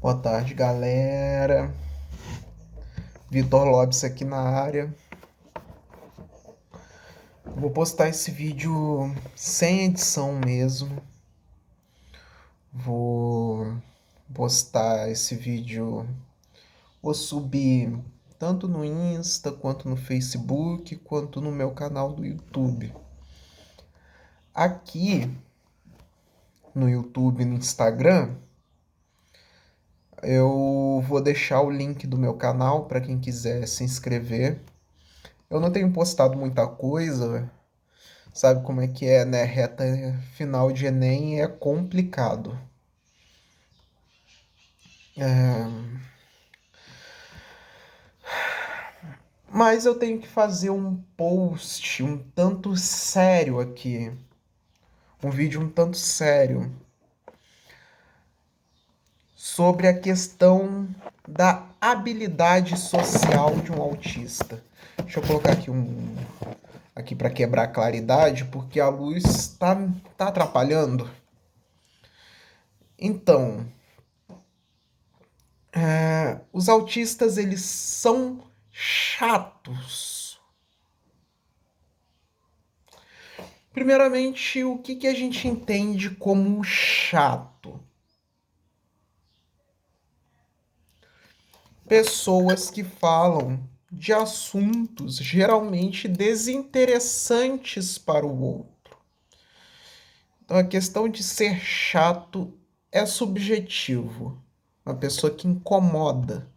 Boa tarde, galera. Vitor Lopes aqui na área. Vou postar esse vídeo sem edição mesmo. Vou postar esse vídeo. Vou subir tanto no Insta, quanto no Facebook, quanto no meu canal do YouTube. Aqui no YouTube e no Instagram, eu vou deixar o link do meu canal para quem quiser se inscrever. Eu não tenho postado muita coisa, sabe como é que é, né? Reta final de Enem é complicado. Mas eu tenho que fazer um post um tanto sério aqui. Um vídeo um tanto sério. Sobre a questão da habilidade social de um autista. Deixa eu colocar aqui para quebrar a claridade, porque a luz tá atrapalhando. Então, os autistas, eles são chatos. Primeiramente, o que a gente entende como chato? Pessoas que falam de assuntos geralmente desinteressantes para o outro. Então, a questão de ser chato é subjetivo. Uma pessoa que incomoda.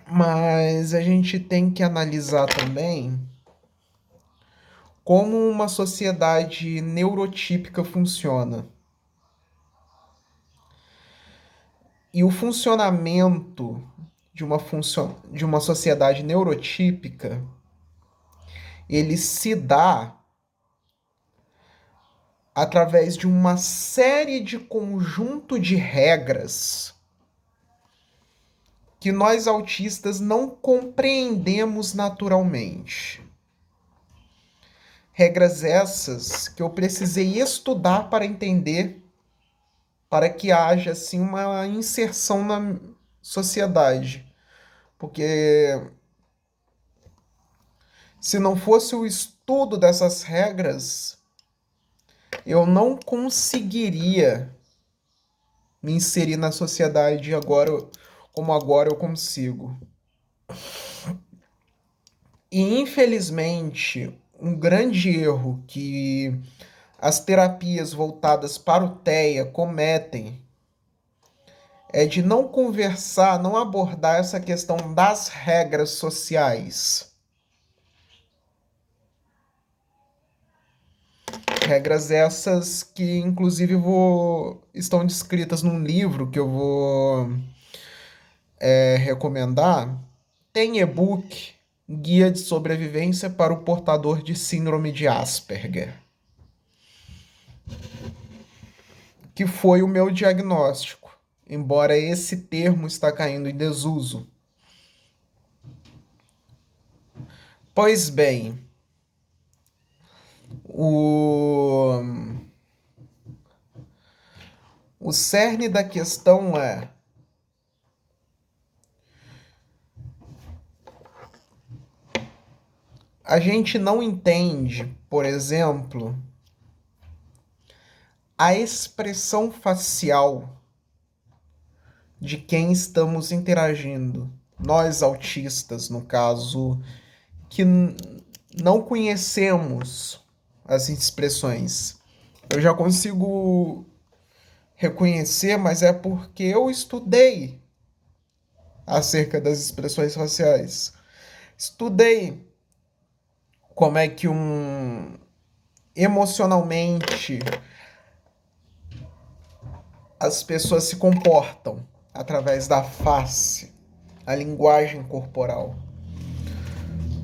Mas a gente tem que analisar também como uma sociedade neurotípica funciona. E o funcionamento de uma sociedade neurotípica, ele se dá através de uma série de conjunto de regras que nós autistas não compreendemos naturalmente. Regras essas que eu precisei estudar para entender, para que haja assim uma inserção na sociedade. Porque se não fosse o estudo dessas regras, eu não conseguiria me inserir na sociedade agora, como agora eu consigo. E infelizmente, um grande erro que as terapias voltadas para o TEA cometem é de não conversar, não abordar essa questão das regras sociais. Regras essas que, inclusive, estão descritas num livro que eu vou recomendar. Tem e-book, Guia de Sobrevivência para o Portador de Síndrome de Asperger, que foi o meu diagnóstico, embora esse termo está caindo em desuso. Pois bem, o cerne da questão é: a gente não entende, por exemplo, a expressão facial de quem estamos interagindo. Nós autistas, no caso, que não conhecemos as expressões. Eu já consigo reconhecer, mas é porque eu estudei acerca das expressões faciais. Estudei como é que emocionalmente as pessoas se comportam através da face, a linguagem corporal.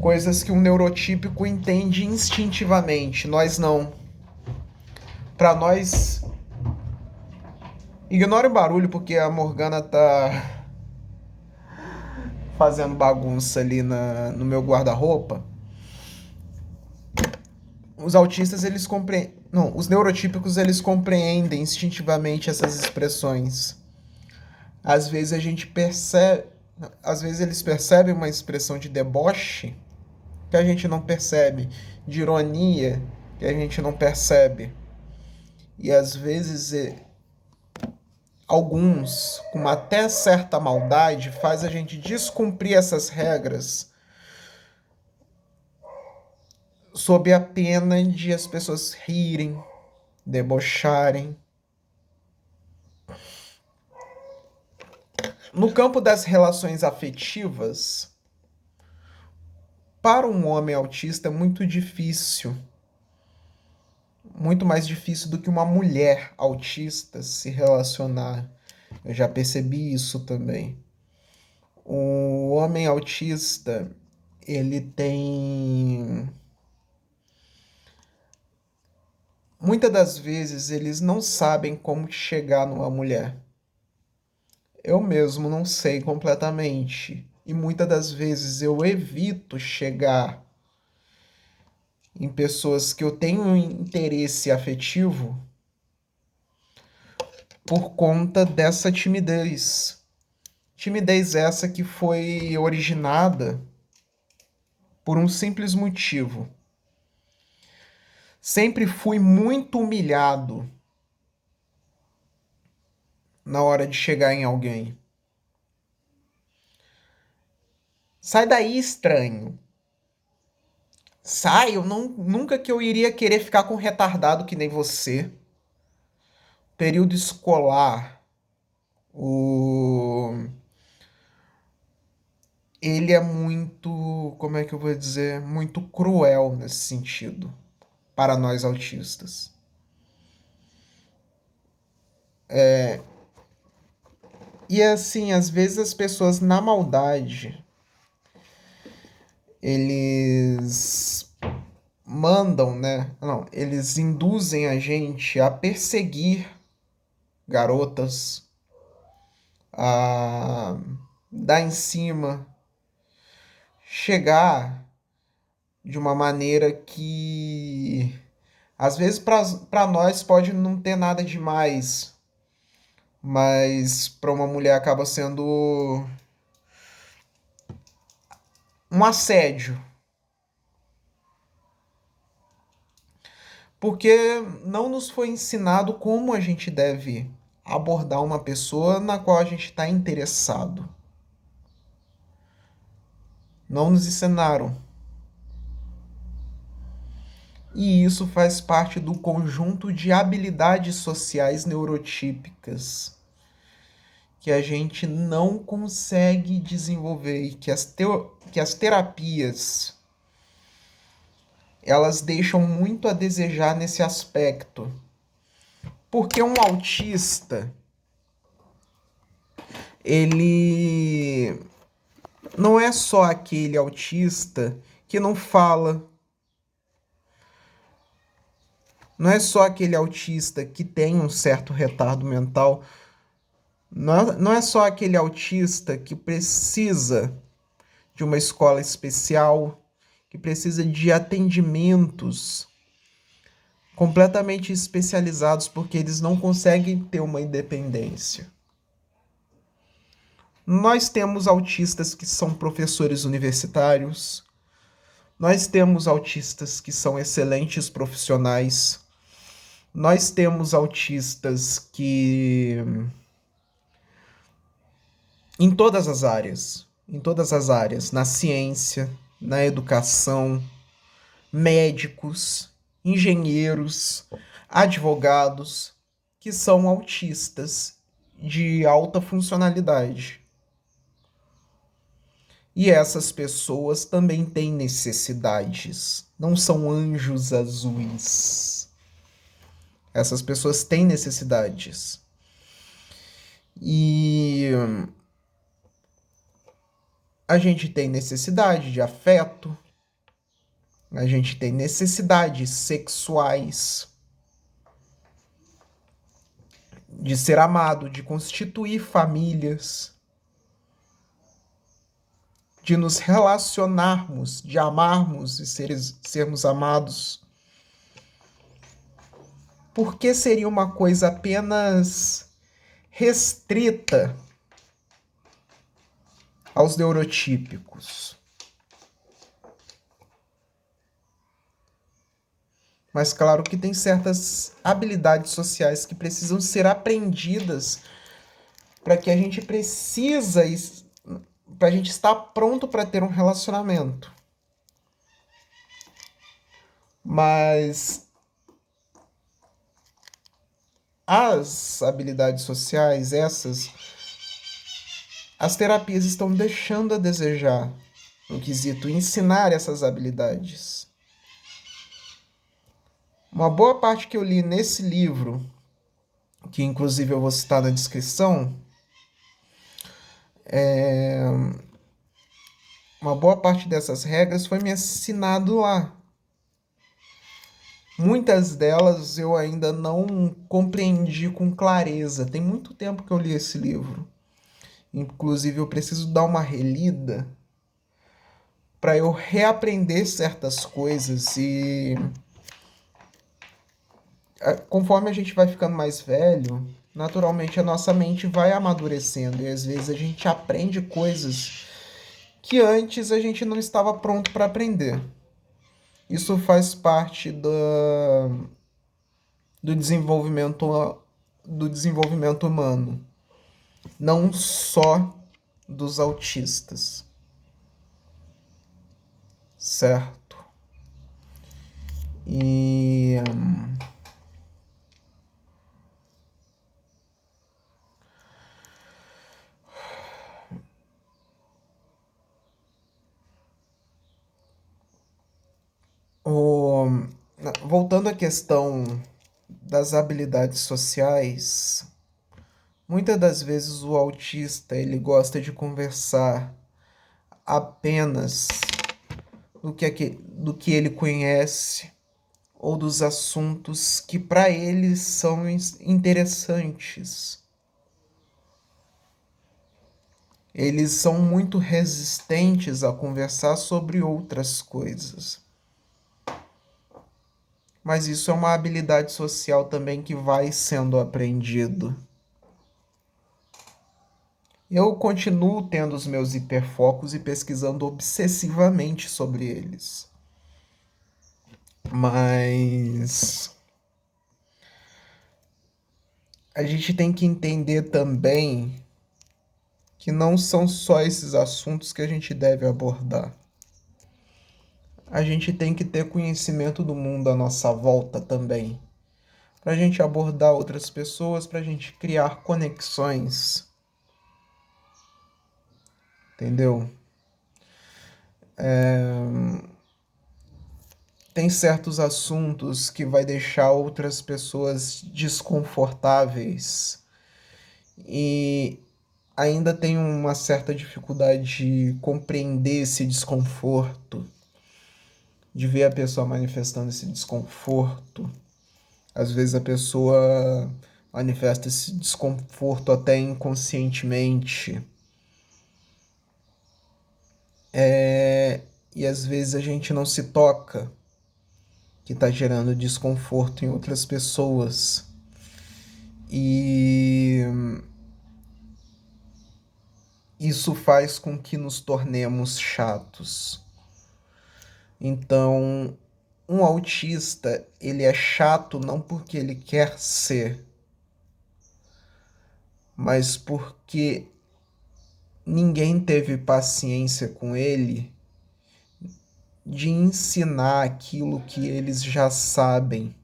Coisas que um neurotípico entende instintivamente, nós não. Para nós, ignore o barulho porque a Morgana tá fazendo bagunça ali no meu guarda-roupa. Os autistas, eles Não, os neurotípicos eles compreendem instintivamente essas expressões. Às vezes a gente percebe, às vezes eles percebem uma expressão de deboche que a gente não percebe, de ironia que a gente não percebe. E às vezes alguns, com uma até certa maldade, faz a gente descumprir essas regras sob a pena de as pessoas rirem, debocharem. No campo das relações afetivas, para um homem autista é muito difícil, muito mais difícil do que uma mulher autista se relacionar. Eu já percebi isso também. O homem autista, ele tem. Muitas das vezes eles não sabem como chegar numa mulher. Eu mesmo não sei completamente. E muitas das vezes eu evito chegar em pessoas que eu tenho interesse afetivo por conta dessa timidez. Timidez essa que foi originada por um simples motivo. Sempre fui muito humilhado na hora de chegar em alguém. Sai daí, estranho. Sai, eu não, nunca que eu iria querer ficar com um retardado que nem você. Período escolar, o ele é muito, como é que eu vou dizer, muito cruel nesse sentido para nós autistas. E assim, às vezes as pessoas na maldade, eles mandam, né? Não, eles induzem a gente a perseguir garotas, a dar em cima, chegar de uma maneira que às vezes para nós pode não ter nada demais, mas para uma mulher acaba sendo um assédio, porque não nos foi ensinado como a gente deve abordar uma pessoa na qual a gente está interessado. Não nos ensinaram. E isso faz parte do conjunto de habilidades sociais neurotípicas que a gente não consegue desenvolver e que as terapias elas deixam muito a desejar nesse aspecto. Porque um autista, ele não é só aquele autista que não fala, não é só aquele autista que tem um certo retardo mental, não é só aquele autista que precisa de uma escola especial, que precisa de atendimentos completamente especializados porque eles não conseguem ter uma independência. Nós temos autistas que são professores universitários, nós temos autistas que são excelentes profissionais, nós temos autistas que em todas as áreas, na ciência, na educação, médicos, engenheiros, advogados, que são autistas de alta funcionalidade. E essas pessoas também têm necessidades, não são anjos azuis. Essas pessoas têm necessidades. E a gente tem necessidade de afeto, a gente tem necessidades sexuais, de ser amado, de constituir famílias, de nos relacionarmos, de amarmos e sermos amados. por que seria uma coisa apenas restrita aos neurotípicos? Mas claro que tem certas habilidades sociais que precisam ser aprendidas para que a gente para a gente estar pronto para ter um relacionamento. Mas as habilidades sociais, as terapias estão deixando a desejar no quesito ensinar essas habilidades. Uma boa parte que eu li nesse livro, que inclusive eu vou citar na descrição, uma boa parte dessas regras foi me ensinado lá. Muitas delas eu ainda não compreendi com clareza. Tem muito tempo que eu li esse livro. Inclusive, eu preciso dar uma relida para eu reaprender certas coisas e conforme a gente vai ficando mais velho, naturalmente a nossa mente vai amadurecendo e às vezes a gente aprende coisas que antes a gente não estava pronto para aprender. Isso faz parte do desenvolvimento humano, não só dos autistas, certo? E voltando à questão das habilidades sociais, muitas das vezes o autista ele gosta de conversar apenas do que ele conhece ou dos assuntos que para ele são interessantes. Eles são muito resistentes a conversar sobre outras coisas. Mas isso é uma habilidade social também que vai sendo aprendido. Eu continuo tendo os meus hiperfocos e pesquisando obsessivamente sobre eles. Mas a gente tem que entender também que não são só esses assuntos que a gente deve abordar. A gente tem que ter conhecimento do mundo à nossa volta também, para a gente abordar outras pessoas, para a gente criar conexões. Entendeu? Tem certos assuntos que vai deixar outras pessoas desconfortáveis e ainda tem uma certa dificuldade de compreender esse desconforto, de ver a pessoa manifestando esse desconforto. Às vezes a pessoa manifesta esse desconforto até inconscientemente. E às vezes a gente não se toca que está gerando desconforto em outras pessoas. E isso faz com que nos tornemos chatos. Então, um autista, ele é chato não porque ele quer ser, mas porque ninguém teve paciência com ele de ensinar aquilo que eles já sabem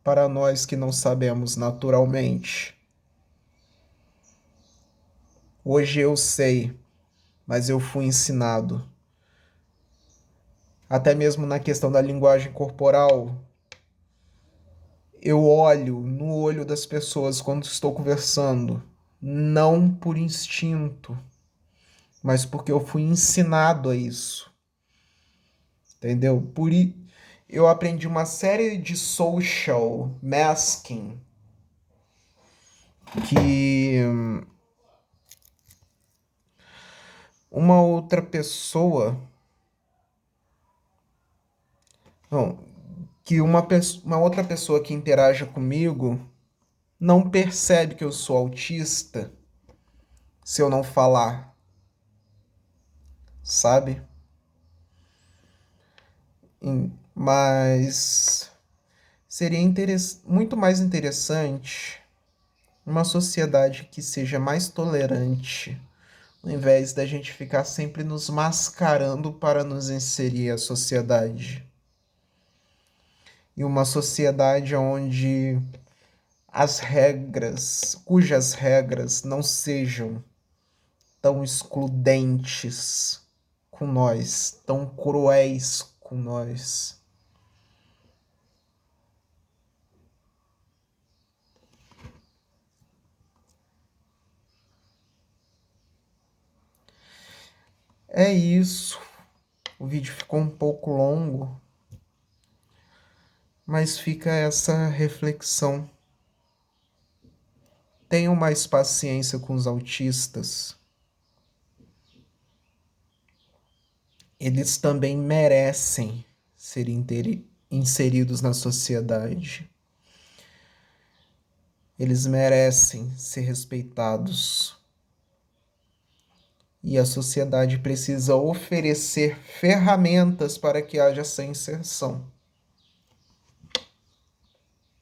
para nós que não sabemos naturalmente. Hoje eu sei, mas eu fui ensinado. Até mesmo na questão da linguagem corporal, eu olho no olho das pessoas quando estou conversando, não por instinto, mas porque eu fui ensinado a isso. Entendeu? Eu aprendi uma série de social masking que uma outra pessoa. Não, que uma outra pessoa que interaja comigo não percebe que eu sou autista se eu não falar, sabe? Mas seria muito mais interessante uma sociedade que seja mais tolerante, ao invés da gente ficar sempre nos mascarando para nos inserir à sociedade. E uma sociedade onde cujas regras não sejam tão excludentes com nós, tão cruéis com nós. É isso. O vídeo ficou um pouco longo, mas fica essa reflexão. Tenham mais paciência com os autistas. Eles também merecem ser inseridos na sociedade. Eles merecem ser respeitados. E a sociedade precisa oferecer ferramentas para que haja essa inserção.